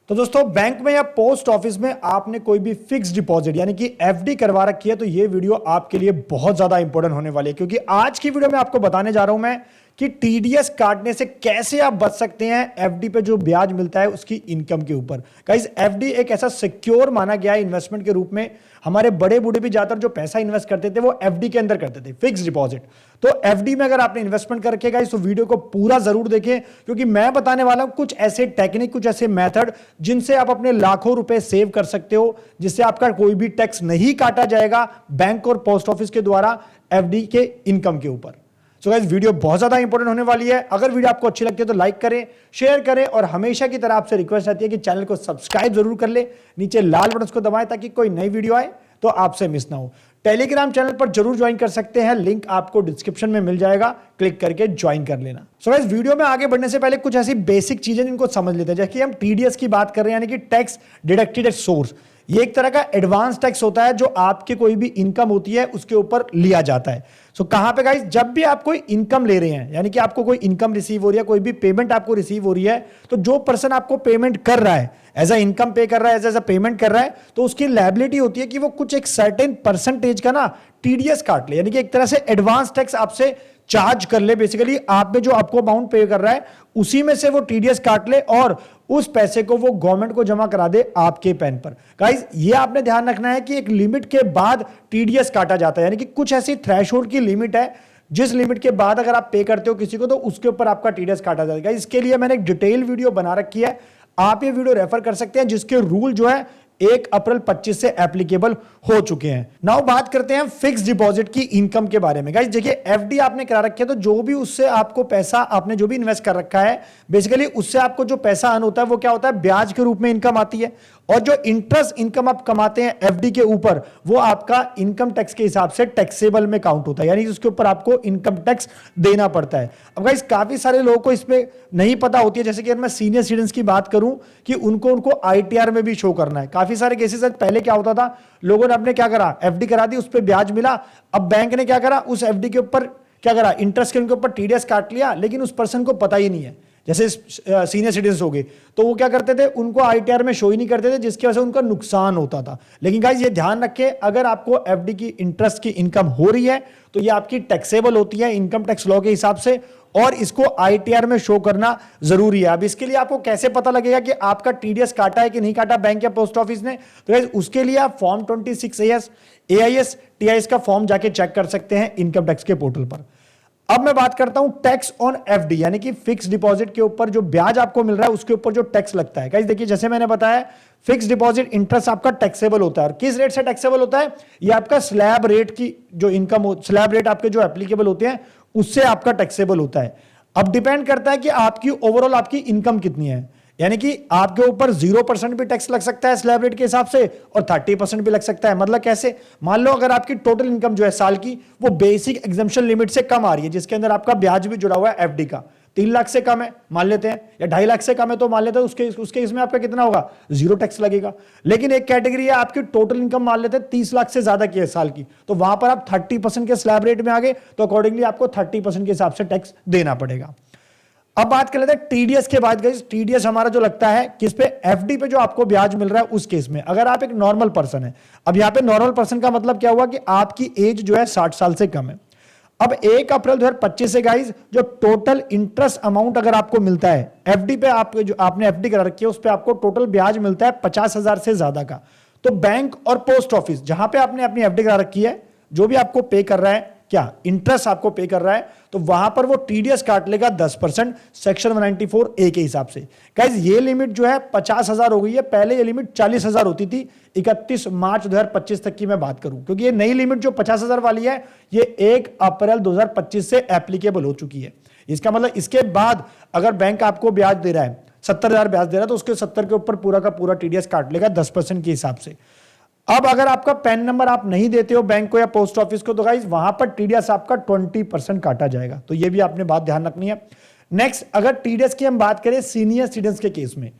तो दोस्तों बैंक में या पोस्ट ऑफिस में आपने कोई भी फिक्स डिपॉजिट यानी कि एफडी करवा रखी है तो ये वीडियो आपके लिए बहुत ज्यादा इंपॉर्टेंट होने वाली है, क्योंकि आज की वीडियो में आपको बताने जा रहा हूं मैं कि टीडीएस काटने से कैसे आप बच सकते हैं एफडी पे जो ब्याज मिलता है उसकी इनकम के ऊपर। गाइस एफडी एक ऐसा सिक्योर माना गया है इन्वेस्टमेंट के रूप में। हमारे बड़े बूढ़े भी ज्यादातर जो पैसा इन्वेस्ट करते थे वो एफडी के अंदर करते थे, फिक्स डिपॉजिट। तो एफडी में अगर आपने इन्वेस्टमेंट कर रखेगा तो वीडियो को पूरा जरूर देखें, क्योंकि मैं बताने वाला हूं कुछ ऐसे टेक्निक, कुछ ऐसे मेथड जिनसे आप अपने लाखों रुपए सेव कर सकते हो, जिससे आपका कोई भी टैक्स नहीं काटा जाएगा बैंक और पोस्ट ऑफिस के द्वारा एफडी के इनकम के ऊपर। सो गाइस वीडियो बहुत ज्यादा इंपॉर्टेंट होने वाली है। अगर वीडियो आपको अच्छी लगती है तो लाइक करें, शेयर करें और हमेशा की तरह आपसे रिक्वेस्ट आती है कि चैनल को सब्सक्राइब जरूर कर ले, नीचे लाल बटन को दबाएं ताकि कोई नई वीडियो आए तो आपसे मिस ना हो। टेलीग्राम चैनल पर जरूर ज्वाइन कर सकते हैं, लिंक आपको डिस्क्रिप्शन में मिल जाएगा, क्लिक करके ज्वाइन कर लेना। सो गाइस वीडियो में आगे बढ़ने से पहले कुछ ऐसी बेसिक चीजें जिनको समझ लेते हैं। जैसे हम टीडीएस की बात कर रहे हैं यानी कि टैक्स डिडक्टेड एट सोर्स, ये एक तरह का एडवांस टैक्स होता है जो आपके कोई भी इनकम होती है उसके ऊपर लिया जाता है। सो कहां पे गाइस, जब भी आप कोई इनकम ले रहे हैं यानी कि आपको कोई इनकम रिसीव हो रही है, कोई भी पेमेंट आपको रिसीव हो रही है, तो जो पर्सन आपको पेमेंट कर रहा है एज अ इनकम पे कर रहा है, एज अ पेमेंट कर रहा है, तो उसकी लायबिलिटी होती है कि वो कुछ एक सर्टेन परसेंटेज का ना टीडीएस काट ले, यानी कि एक तरह से एडवांस टैक्स आपसे चार्ज कर ले। बेसिकली आप में जो आपको अमाउंट पे कर रहा है उसी में से वो टीडीएस काट ले और उस पैसे को वो गवर्नमेंट को जमा करा दे आपके पैन पर। गाइस ये आपने ध्यान रखना है कि एक लिमिट के बाद टीडीएस काटा जाता है, यानी कि कुछ ऐसी थ्रेशोल्ड की लिमिट है जिस लिमिट के बाद अगर आप पे करते हो किसी को तो उसके ऊपर आपका टीडीएस काटा जाएगा। इसके लिए मैंने एक डिटेल वीडियो बना रखी है, आप ये वीडियो रेफर कर सकते हैं, जिसके रूल जो है 1 अप्रैल 25 से एप्लीकेबल हो चुके हैं। नाउ बात करते हैं फिक्स डिपॉजिट की इनकम के बारे में। गाइस देखिए एफडी आपने करा रखी है तो जो भी उससे आपको पैसा आपने जो भी इन्वेस्ट कर रखा है, बेसिकली उससे आपको जो पैसा अर्न होता है वो क्या होता है, ब्याज के रूप में इनकम आती है। और जो इंटरेस्ट इनकम आप कमाते हैं एफडी के ऊपर वो आपका इनकम टैक्स के हिसाब से टैक्सेबल में काउंट होता है, यानी उसके ऊपर आपको इनकम टैक्स देना पड़ता है। अब गाइस काफी सारे लोगों को इसमें नहीं पता होती है, जैसे कि अगर मैं सीनियर सिटीजन की बात करूं कि उनको आईटीआर में भी शो करना है। काफी सारे केसेस पहले क्या होता था, लोगों ने अपने क्या करा, एफडी करा दी, उस पर ब्याज मिला, अब बैंक ने क्या करा, उस एफडी के ऊपर क्या करा, इंटरेस्ट के उनके ऊपर टीडीएस काट लिया, लेकिन उस पर्सन को पता ही नहीं है। जैसे सीनियर सिटीजन हो गए तो वो क्या करते थे, उनको आईटीआर में शो ही नहीं करते थे, जिसकी वजह से उनका नुकसान होता था। लेकिन गाइस ये ध्यान रखें, अगर आपको एफडी की इंटरेस्ट की इनकम हो रही है तो ये आपकी टैक्सेबल होती है इनकम टैक्स लॉ के हिसाब से, और इसको आईटीआर में शो करना जरूरी है। अब इसके लिए आपको कैसे पता लगेगा कि आपका टीडीएस काटा है कि नहीं काटा बैंक या पोस्ट ऑफिस ने, तो गाइस उसके लिए आप फॉर्म 26AS AIS TIS का फॉर्म जाके चेक कर सकते हैं इनकम टैक्स के पोर्टल पर। अब मैं बात करता हूं टैक्स ऑन एफडी, यानी कि फिक्स डिपॉजिट के ऊपर जो ब्याज आपको मिल रहा है उसके ऊपर जो टैक्स लगता है। गाइस देखिए जैसे मैंने बताया फिक्स डिपॉजिट इंटरेस्ट आपका टैक्सेबल होता है, और किस रेट से टैक्सेबल होता है, ये आपका स्लैब रेट की जो इनकम हो, स्लैब रेट आपके जो एप्लीकेबल होते हैं उससे आपका टैक्सेबल होता है। अब डिपेंड करता है कि आपकी ओवरऑल आपकी इनकम कितनी है, यानी कि आपके ऊपर 0% भी टैक्स लग सकता है स्लैब रेट के हिसाब से और 30% भी लग सकता है। मतलब कैसे, मान लो अगर आपकी टोटल इनकम जो है साल की वो बेसिक एग्जम्पशन लिमिट से कम आ रही है, जिसके अंदर आपका ब्याज भी जुड़ा हुआ है एफडी का, 3 लाख से कम है मान लेते हैं, या 2.5 लाख से कम है तो मान लेते हैं उसके इसमें आपका कितना होगा, 0 टैक्स लगेगा। लेकिन एक कैटेगरी है आपकी टोटल इनकम मान लेते हैं 30 लाख से ज्यादा की है साल की, तो वहां पर आप 30% के स्लैब रेट में आ गए तो अकॉर्डिंगली आपको 30% के हिसाब से टैक्स देना पड़ेगा। अब बात कर लेते हैं टीडीएस के बाद। गाइस टीडीएस हमारा जो लगता है किस पे, एफडी पे जो आपको ब्याज मिल रहा है उस केस में, अगर आप एक नॉर्मल पर्सन है। अब यहां पे नॉर्मल पर्सन का मतलब क्या हुआ कि आपकी एज जो है 60 साल से कम है। अब 1 अप्रैल 2025 से गाइस जो टोटल इंटरेस्ट अमाउंट अगर आपको मिलता है एफडी पे, आप जो आपने एफडी करा रखी है उस पे आपको टोटल ब्याज मिलता है 50,000 से ज्यादा का, तो बैंक और पोस्ट ऑफिस जहां पे आपने अपनी एफडी करा रखी है, जो भी आपको पे कर रहा है, क्या इंटरेस्ट आपको पे कर रहा है, तो वहां पर वो टीडीएस काट लेगा 10% सेक्शन 194A के हिसाब से। गाइस ये लिमिट जो है 50,000 हो गई है, पहले ये लिमिट 40,000 होती थी 31 मार्च 2025 तक की मैं बात करूं, क्योंकि ये नई लिमिट जो 50,000 वाली है ये 1 अप्रैल 2025 से एप्लीकेबल हो चुकी है। इसका मतलब इसके बाद अगर बैंक आपको ब्याज दे रहा है 70,000 ब्याज दे रहा है तो उसके 70 के ऊपर पूरा का पूरा टीडीएस काट लेगा 10% के हिसाब से। अब अगर आपका पैन नंबर आप नहीं देते हो बैंक को या पोस्ट ऑफिस को तो गाइस वहां पर टीडीएस आपका 20% काटा जाएगा, तो ये भी आपने बात ध्यान रखनी है। नेक्स्ट अगर टीडीएस की हम बात करें सीनियर सिटीजन के केस में,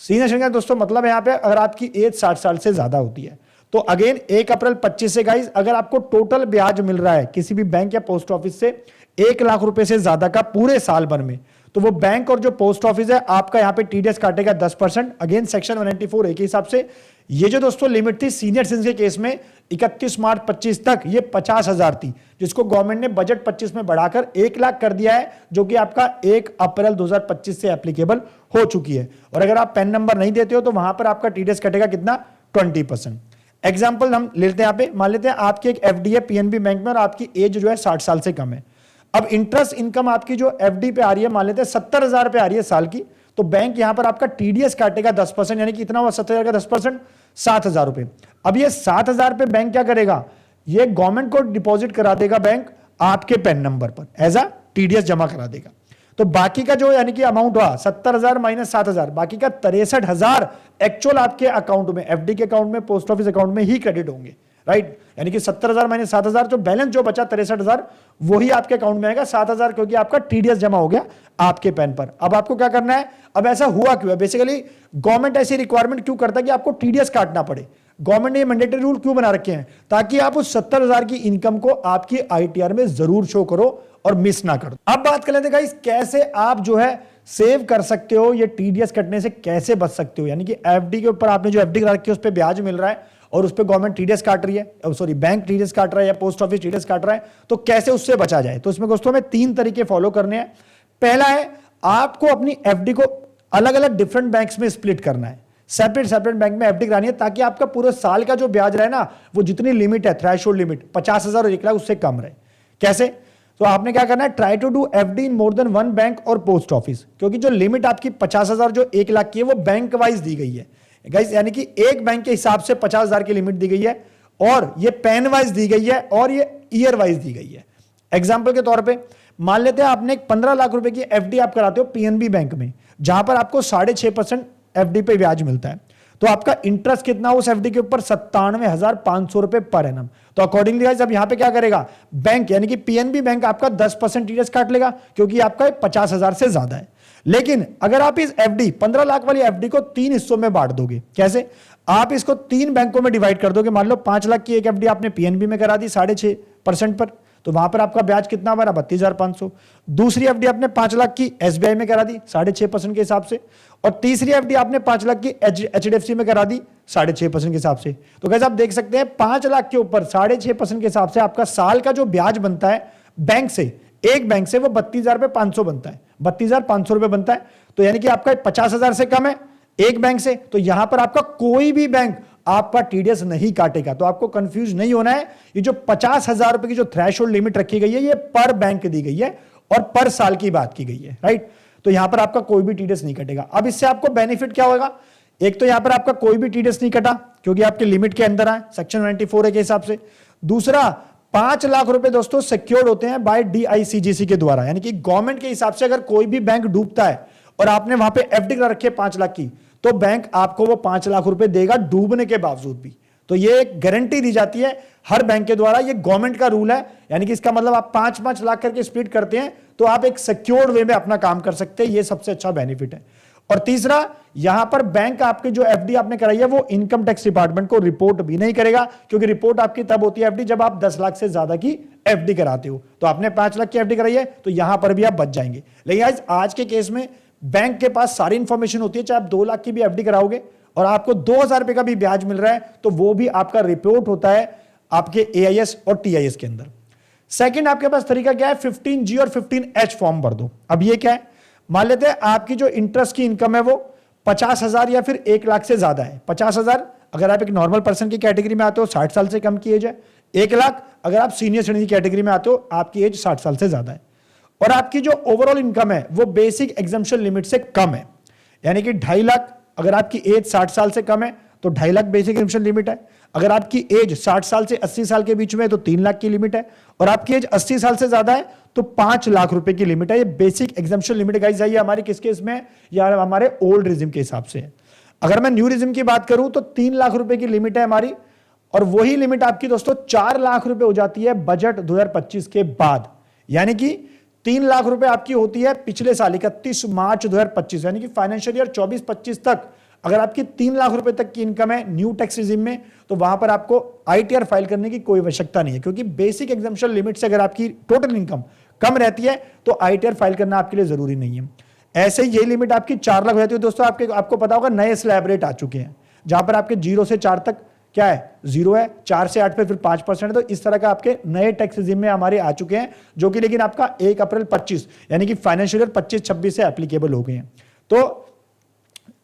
सीनियर सिटीजन दोस्तों मतलब यहाँ पे अगर आपकी एज 60 साल से ज्यादा होती है तो अगेन 1 अप्रैल 25 से गाइस अगर आपको टोटल ब्याज मिल रहा है किसी भी बैंक या पोस्ट ऑफिस से 1 लाख रुपए से ज्यादा का पूरे साल भर में, तो वो बैंक और जो पोस्ट ऑफिस है आपका यहाँ पे टीडीएस काटेगा 10%। अगेन सेक्शन 194A के हिसाब से ये जो दोस्तों लिमिट थी सीनियर सिटीजन के केस में 31 मार्च 25 तक ये 50,000 थी, जिसको गवर्नमेंट ने बजट 25 में बढ़ाकर 1 लाख कर दिया है, जो कि आपका 1 अप्रैल 2025 से एप्लीकेबल हो चुकी है। और अगर आप पैन नंबर नहीं देते हो तो वहां पर आपका टीडीएस कटेगा कितना, 20%। एग्जाम्पल हम ले लेते हैं, यहाँ पे मान लेते हैं आपकी एक एफडी है पीएनबी बैंक में और आपकी एज जो है 60 साल से कम है। अब इंटरेस्ट इनकम आपकी जो एफडी पे आ रही है मान लेते हैं 70,000 पे आ रही है साल की, तो बैंक यहां पर आपका टीडीएस काटेगा 10%, यानी कि इतना हुआ 70,000 का 10%, 7,000 रुपए। अब ये 7,000 पे बैंक क्या करेगा, ये गवर्नमेंट को डिपॉजिट करा देगा बैंक आपके पेन नंबर पर, एज अ टीडीएस जमा करा देगा। तो बाकी का जो यानी कि अमाउंट हुआ 70,000 माइनस 7,000, बाकी का 63,000 एक्चुअल आपके अकाउंट में, एफडी के अकाउंट में, पोस्ट ऑफिस अकाउंट में ही क्रेडिट होंगे, राइट। यानी कि 70,000 माइनस 7,000, जो बैलेंस जो बचा 63,000 वही आपके अकाउंट में आएगा, 7,000 क्योंकि आपका टीडीएस जमा हो गया आपके पेन पर। अब आपको क्या करना है, अब ऐसा हुआ क्यों है, बेसिकली गवर्नमेंट ऐसी रिक्वायरमेंट क्यों करता है कि आपको टीडीएस काटना पड़े, गवर्नमेंट ने मैंडेटरी रूल क्यों बना रखे हैं, ताकि आप उस 70,000 की इनकम को आपकी आईटीआर में जरूर शो करो और मिस ना करो। अब बात कर लेते हैं गाइस कैसे आप जो है सेव कर सकते हो, ये टीडीएस कटने से कैसे बच सकते हो। यानी कि एफडी के ऊपर आपने जो एफडी करा रखी है उस पर ब्याज मिल रहा है और उस पर गवर्नमेंट टीडीएस काट रही है, सॉरी बैंक टीडीएस काट रहा है या पोस्ट ऑफिस टीडीएस काट रहा है, तो कैसे उससे बचा जाए। तो इसमें दोस्तों हमें 3 तरीके फॉलो करने हैं। पहला है आपको अपनी एफडी को अलग अलग डिफरेंट बैंक्स में स्प्लिट करना है, सेपरेट बैंक में एफडी करानी है, ताकि आपका पूरे साल का जो ब्याज रहे ना, वो जितनी लिमिट है थ्रेशोल्ड लिमिट 50,000 और 1 लाख उससे कम रहे। कैसे, तो आपने क्या करना है, try to do FD in more than 1 bank और पोस्ट ऑफिस, क्योंकि जो लिमिट आपकी 50,000 जो 1 लाख की है वो बैंक वाइज दी गई है गाइस, यानी कि एक बैंक के हिसाब से 50,000 की लिमिट दी गई है और ये पेन वाइज दी गई है और ये ईयर वाइज दी गई है। एग्जाम्पल के तौर पे मान लेते हैं आपने 15 लाख रुपए की एफडी आप कराते हो पीएनबी बैंक में, जहां पर आपको 6.5% एफडी पे ब्याज मिलता है, तो आपका इंटरेस्ट कितना उस एफडी के ऊपर 97,500 रुपए पर एनम। तो अकॉर्डिंगली गाइस अब यहां पे क्या करेगा बैंक, यानी कि पीएनबी बैंक आपका 10% टीडीएस काट लेगा, क्योंकि आपका 50,000 से ज्यादा है। लेकिन अगर आप इस एफडी 15 लाख वाली एफडी को 3 हिस्सों में बांट दोगे, कैसे, आप इसको 3 बैंकों में डिवाइड कर दोगे। मान लो 5 लाख की एक एफडी आपने पीएनबी में करा दी 6.5% पर, तो वहां पर आपका ब्याज कितना बना, 32,500। दूसरी एफडी आपने 5 लाख की एसबीआई में करा दी 6.5% के हिसाब से, और तीसरी एफडी आपने 5 लाख की एचडीएफसी में करा दी 6.5% के हिसाब से। तो कैसे आप देख सकते हैं 5 लाख के ऊपर 6.5% के हिसाब से आपका साल का जो ब्याज बनता है बैंक से, एक बैंक से, वो 32,500 बनता है, 32,500 रुपए बनता है। तो यानी कि आपका 50,000 से कम है एक बैंक से, तो यहां पर आपका कोई भी बैंक आपका टीडीएस नहीं काटेगा। तो आपको कंफ्यूज नहीं होना है, ये जो 50,000 रुपए की जो थ्रेशोल्ड लिमिट रखी गई है ये पर बैंक दी गई है और पर साल की बात की गई है, राइट। तो यहां पर आपका कोई भी टीडीएस नहीं कटेगा। अब इससे आपको बेनिफिट क्या होगा, एक तो यहां पर आपका कोई भी टीडीएस नहीं कटा क्योंकि आपके लिमिट के अंदर आए सेक्शन 94A के हिसाब से। दूसरा, 5 लाख रुपए दोस्तों सिक्योर्ड होते हैं बाय डीआईसीजीसी के द्वारा, यानी कि गवर्नमेंट के हिसाब से अगर कोई भी बैंक डूबता है और आपने वहां पे एफडी कर रखी है 5 लाख की, तो बैंक आपको वो 5 लाख रुपए देगा डूबने के बावजूद भी। तो ये एक गारंटी दी जाती है हर बैंक के द्वारा, ये गवर्नमेंट का रूल है, यानी कि इसका मतलब आप 5-5 लाख करके स्प्लिट करते हैं तो आप एक सिक्योर्ड वे में अपना काम कर सकते हैं, ये सबसे अच्छा बेनिफिट है। और तीसरा, यहां पर बैंक आपके जो एफडी आपने कराई है वो इनकम टैक्स डिपार्टमेंट को रिपोर्ट भी नहीं करेगा, क्योंकि रिपोर्ट आपकी तब होती है एफडी जब आप 10 लाख से ज्यादा की एफडी कराते हो। तो आपने 5 लाख की एफडी कराई है तो यहां पर भी आप बच जाएंगे। लेकिन आज के केस में बैंक के पास सारी इंफॉर्मेशन होती है, चाहे आप 2 लाख की भी एफडी कराओगे और आपको 2,000 रुपए का भी ब्याज मिल रहा है, तो वो भी आपका रिपोर्ट होता है आपके एआईएस और टीआईएस के अंदर। सेकंड आपके पास तरीका क्या है, 15G और 15H फॉर्म भर दो। अब ये क्या है, मान लेते हैं आपकी जो इंटरेस्ट की इनकम है वो 50,000 या फिर 1 लाख से ज्यादा है। 50,000 अगर आप एक नॉर्मल पर्सन की कैटेगरी में आते हो, 60 साल से कम की एज है। 1 लाख अगर आप सीनियर सिटीजन की कैटेगरी में आते हो, आपकी एज 60 साल से ज्यादा है। और आपकी जो ओवरऑल इनकम है वो बेसिक एग्जम्पशन लिमिट से कम है, यानी कि 2.5 लाख अगर आपकी एज 60 साल से कम है तो 2.5 लाख बेसिक एग्जम्पशन लिमिट है। अगर आपकी एज 60 साल से 80 साल के बीच में है तो 3 लाख की लिमिट है, और आपकी एज 80 साल से ज्यादा है तो 5 लाख रुपए की लिमिट है। ये बेसिक एग्जम्पशन लिमिट गाइस है, ये हमारे किस केस में, या हमारे ओल्ड रिजिम के हिसाब से है। अगर मैं न्यू रिजिम की बात करूं तो 3 लाख रुपए की लिमिट है हमारी, और वही लिमिट आपकी दोस्तों 4 लाख रुपए हो जाती है बजट 2025 के बाद। यानी कि 3 लाख रुपए आपकी होती है पिछले साल 31 मार्च 2025, यानी कि फाइनेंशियल ईयर 24-25 तक अगर आपकी 3 लाख रुपए तक की इनकम है न्यू टैक्स रिजिम में, तो वहां पर आपको आईटीआर फाइल करने की कोई आवश्यकता नहीं है, क्योंकि बेसिक एग्जम्पशन लिमिट से अगर आपकी टोटल इनकम कम रहती है तो आईटीआर फाइल करना आपके लिए जरूरी नहीं है। ऐसे ही ये लिमिट आपकी 4 लाख हो जाती है दोस्तों, आपको पता होगा नए स्लैब रेट आ चुके हैं जहां पर आपके 0 से 4 तक क्या है, 0 है, 4 से 8 पे फिर 5% है। तो इस तरह का आपके नए टैक्स रिजिम में हमारे आ चुके हैं, जो कि लेकिन आपका 1 अप्रैल 25 यानी कि फाइनेंशियल ईयर 25-26 से एप्लीकेबल हो गए हैं। तो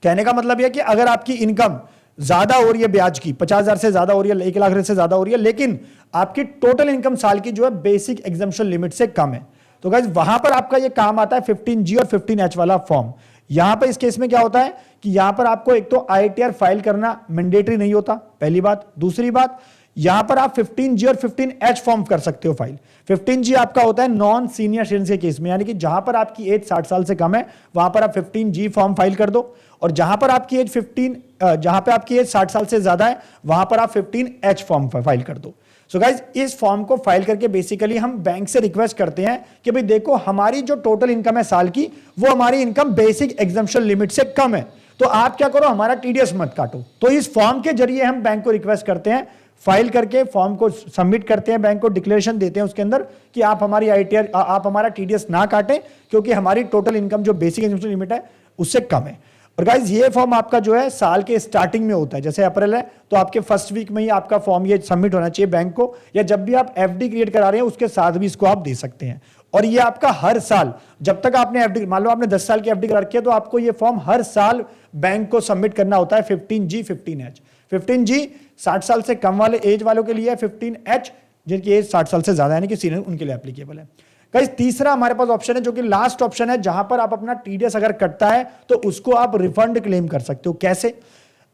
कहने का मतलब यह कि अगर आपकी इनकम ज्यादा हो रही है ब्याज की, 50,000 से ज्यादा हो रही है, 1 लाख से ज्यादा हो रही है, लेकिन आपकी टोटल इनकम साल की जो है बेसिक एग्जम्पशन लिमिट से कम है, तो गाइस वहां पर आपका ये काम आता है 15G और 15H वाला फॉर्म। यहां पर इस केस में क्या होता है कि यहां पर आपको एक तो ITR फाइल करना मैंडेटरी नहीं होता, पहली बात। दूसरी बात, यहां पर आप 15G और 15H फॉर्म कर सकते हो फाइल। 15G आपका होता है नॉन सीनियर सिटीजन के केस में, यानी कि जहां पर आपकी एज 60 साल से कम है वहां पर आप 15G फॉर्म फाइल कर दो, और जहां पर आपकी एज 60 साल से ज्यादा है वहां पर आप 15H फॉर्म फाइल कर दो। सो गाइज इस फॉर्म को फाइल करके बेसिकली हम बैंक से रिक्वेस्ट करते हैं कि भाई देखो हमारी जो टोटल इनकम है साल की, वो हमारी इनकम बेसिक एग्जम्पशन लिमिट से कम है, तो आप क्या करो हमारा TDS मत काटो। तो इस फॉर्म के जरिए हम बैंक को रिक्वेस्ट करते हैं, फाइल करके फॉर्म को सबमिट करते हैं, बैंक को डिक्लेरेशन देते हैं उसके अंदर कि आप हमारी ITR आप हमारा TDS ना काटें, क्योंकि हमारी टोटल इनकम जो बेसिक एग्जम्पशन लिमिट है उससे कम है। और गाइज ये फॉर्म आपका जो है साल के स्टार्टिंग में होता है, जैसे अप्रैल है तो आपके फर्स्ट वीक में ही आपका फॉर्म ये सबमिट होना चाहिए बैंक को, या जब भी आप FD क्रिएट करा रहे हैं उसके साथ भी इसको आप दे सकते हैं। और ये आपका हर साल, जब तक आपने FD, मान लो आपने 10 साल की FD करा रखी है, तो आपको ये फॉर्म हर साल बैंक को सबमिट करना होता है। 15G 15H। 15G 60 साल से कम वाले एज वालों के लिए है, 15H जिनकी एज 60 साल से ज्यादा यानी कि सीनियर उनके लिए एप्लीकेबल है। गाइस तीसरा हमारे पास ऑप्शन है जो कि लास्ट ऑप्शन है, जहां पर आप अपना TDS अगर कटता है तो उसको आप रिफंड क्लेम कर सकते हो। कैसे?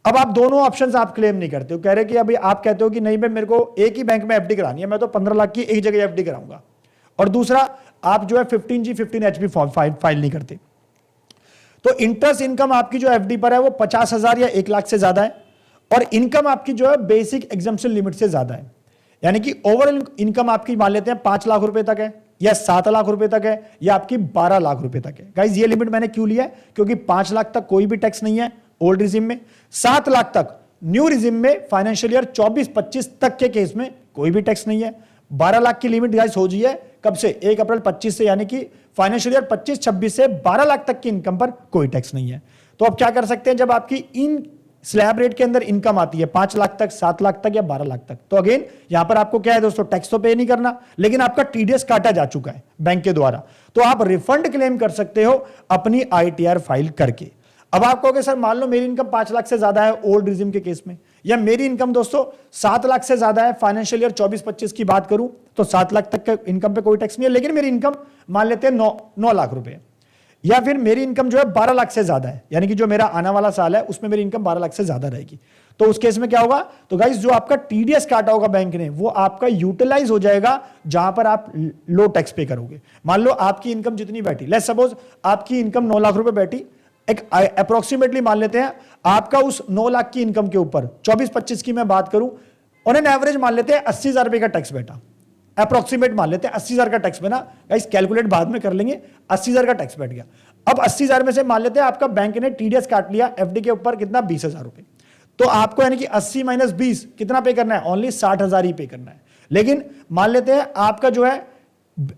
अब आप दोनों ऑप्शंस आप क्लेम नहीं करते हो, कह रहे कि अभी आप कहते हो कि नहीं भाई मेरे को एक ही बैंक में FD करानी है, मैं तो 15 लाख की एक जगह FD कराऊंगा, और दूसरा आप जो है 15G 15H भी फाइल नहीं करते। तो इंटरेस्ट इनकम आपकी जो FD पर है वो 50,000 या 1 लाख से ज्यादा है, और इनकम आपकी जो है बेसिक एग्जम्पशन लिमिट से ज्यादा है, यानी कि ओवरऑल इनकम आपकी मान लेते हैं 5 लाख रुपए तक है, या 7 लाख रुपए तक है, या आपकी 12 लाख रुपए तक है। गाइस ये लिमिट मैंने क्यों लिया है? क्योंकि 5 लाख तक कोई भी टैक्स नहीं है ओल्ड रिजिम में, 7 लाख तक न्यू रिजिम में फाइनेंशियल ईयर 24-25 तक के केस में कोई भी टैक्स नहीं है। 12 लाख की लिमिट गाइस हो जी है कब से? 1 अप्रैल 25 से, यानी कि फाइनेंशियल ईयर 25-26 से 12 लाख तक की इनकम पर कोई टैक्स नहीं है। तो आप क्या कर सकते हैं, जब आपकी इन स्लैब रेट के अंदर इनकम आती है 5 लाख तक, 7 लाख तक या 12 लाख तक, तो अगेन यहां पर आपको क्या है दोस्तों, टैक्स तो पे नहीं करना, लेकिन आपका TDS काटा जा चुका है बैंक के द्वारा, तो आप रिफंड क्लेम कर सकते हो अपनी ITR फाइल करके। अब आप कहोगे सर मान लो मेरी इनकम 5 लाख से ज्यादा है ओल्ड रिजिम के केस में, या मेरी इनकम दोस्तों 7 लाख से ज्यादा है, फाइनेंशियल ईयर 24-25 की बात करूं तो 7 लाख तक के इनकम पे कोई टैक्स नहीं है, लेकिन मेरी इनकम मान लेते हैं 9 लाख रुपए, या फिर मेरी इनकम जो है 12 लाख से ज्यादा है, यानी कि जो मेरा आने वाला साल है उसमें मेरी इनकम 12 लाख से ज्यादा रहेगी, तो उस केस में क्या होगा? तो गाइस जो आपका TDS काटा होगा बैंक ने वो आपका यूटिलाइज हो जाएगा जहां पर आप लो टैक्स पे करोगे। मान लो आपकी इनकम जितनी बैठी, लेट्स सपोज आपकी इनकम 9 लाख रुपए बैठी, एक अप्रोक्सीमेटली मान लेते हैं आपका उस 9 लाख की इनकम के ऊपर 24-25 की मैं बात करूं, ऑन एन एवरेज मान लेते हैं 80,000 रुपए का टैक्स बैठा, अप्रोक्सीमेट मान लेते हैं 80,000 का टैक्स बना, गाइस कैलकुलेट बाद में कर लेंगे, 80,000 का टैक्स बैठ गया। अब 80,000 में से मान लेते हैं आपका बैंक ने TDS काट लिया FD के ऊपर कितना, 20,000 रुपए, तो आपको यानी कि 80 - 20 कितना पे करना है? ओनली 60,000 ही पे करना है। लेकिन मान लेते हैं आपका जो है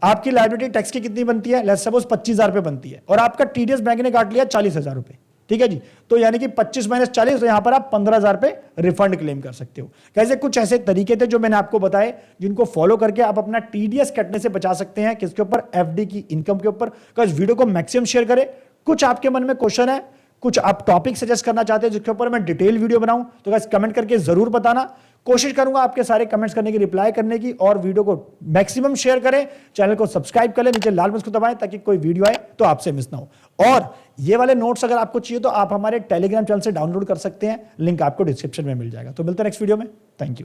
आपकी लायबिलिटी टैक्स की कितनी बनती है, लेट्स सपोज 25,000 रुपए बनती है, और आपका TDS बैंक ने काट लिया 40,000 रुपए, ठीक है जी, तो यानी कि 25 - 40, तो यहां पर आप 15,000 पे रिफंड क्लेम कर सकते हो। कैसे? कुछ ऐसे तरीके थे जो मैंने आपको बताए, जिनको फॉलो करके आप अपना TDS कटने से बचा सकते हैं। किसके ऊपर? FD की इनकम के ऊपर। इस वीडियो को मैक्सिमम शेयर करें। कुछ आपके मन में क्वेश्चन है, कुछ आप टॉपिक सजेस्ट करना चाहते हैं जिसके ऊपर मैं डिटेल वीडियो बनाऊं, तो गाइस कमेंट करके जरूर बताना, कोशिश करूंगा आपके सारे कमेंट्स करने की, रिप्लाई करने की, और वीडियो को मैक्सिमम शेयर करें, चैनल को सब्सक्राइब कर लें, नीचे लाल बटन को दबाएं ताकि कोई वीडियो आए तो आपसे मिस ना हो। और ये वाले नोट्स अगर आपको चाहिए तो आप हमारे टेलीग्राम चैनल से डाउनलोड कर सकते हैं, लिंक आपको डिस्क्रिप्शन में मिल जाएगा। तो मिलते हैं नेक्स्ट वीडियो में, थैंक यू।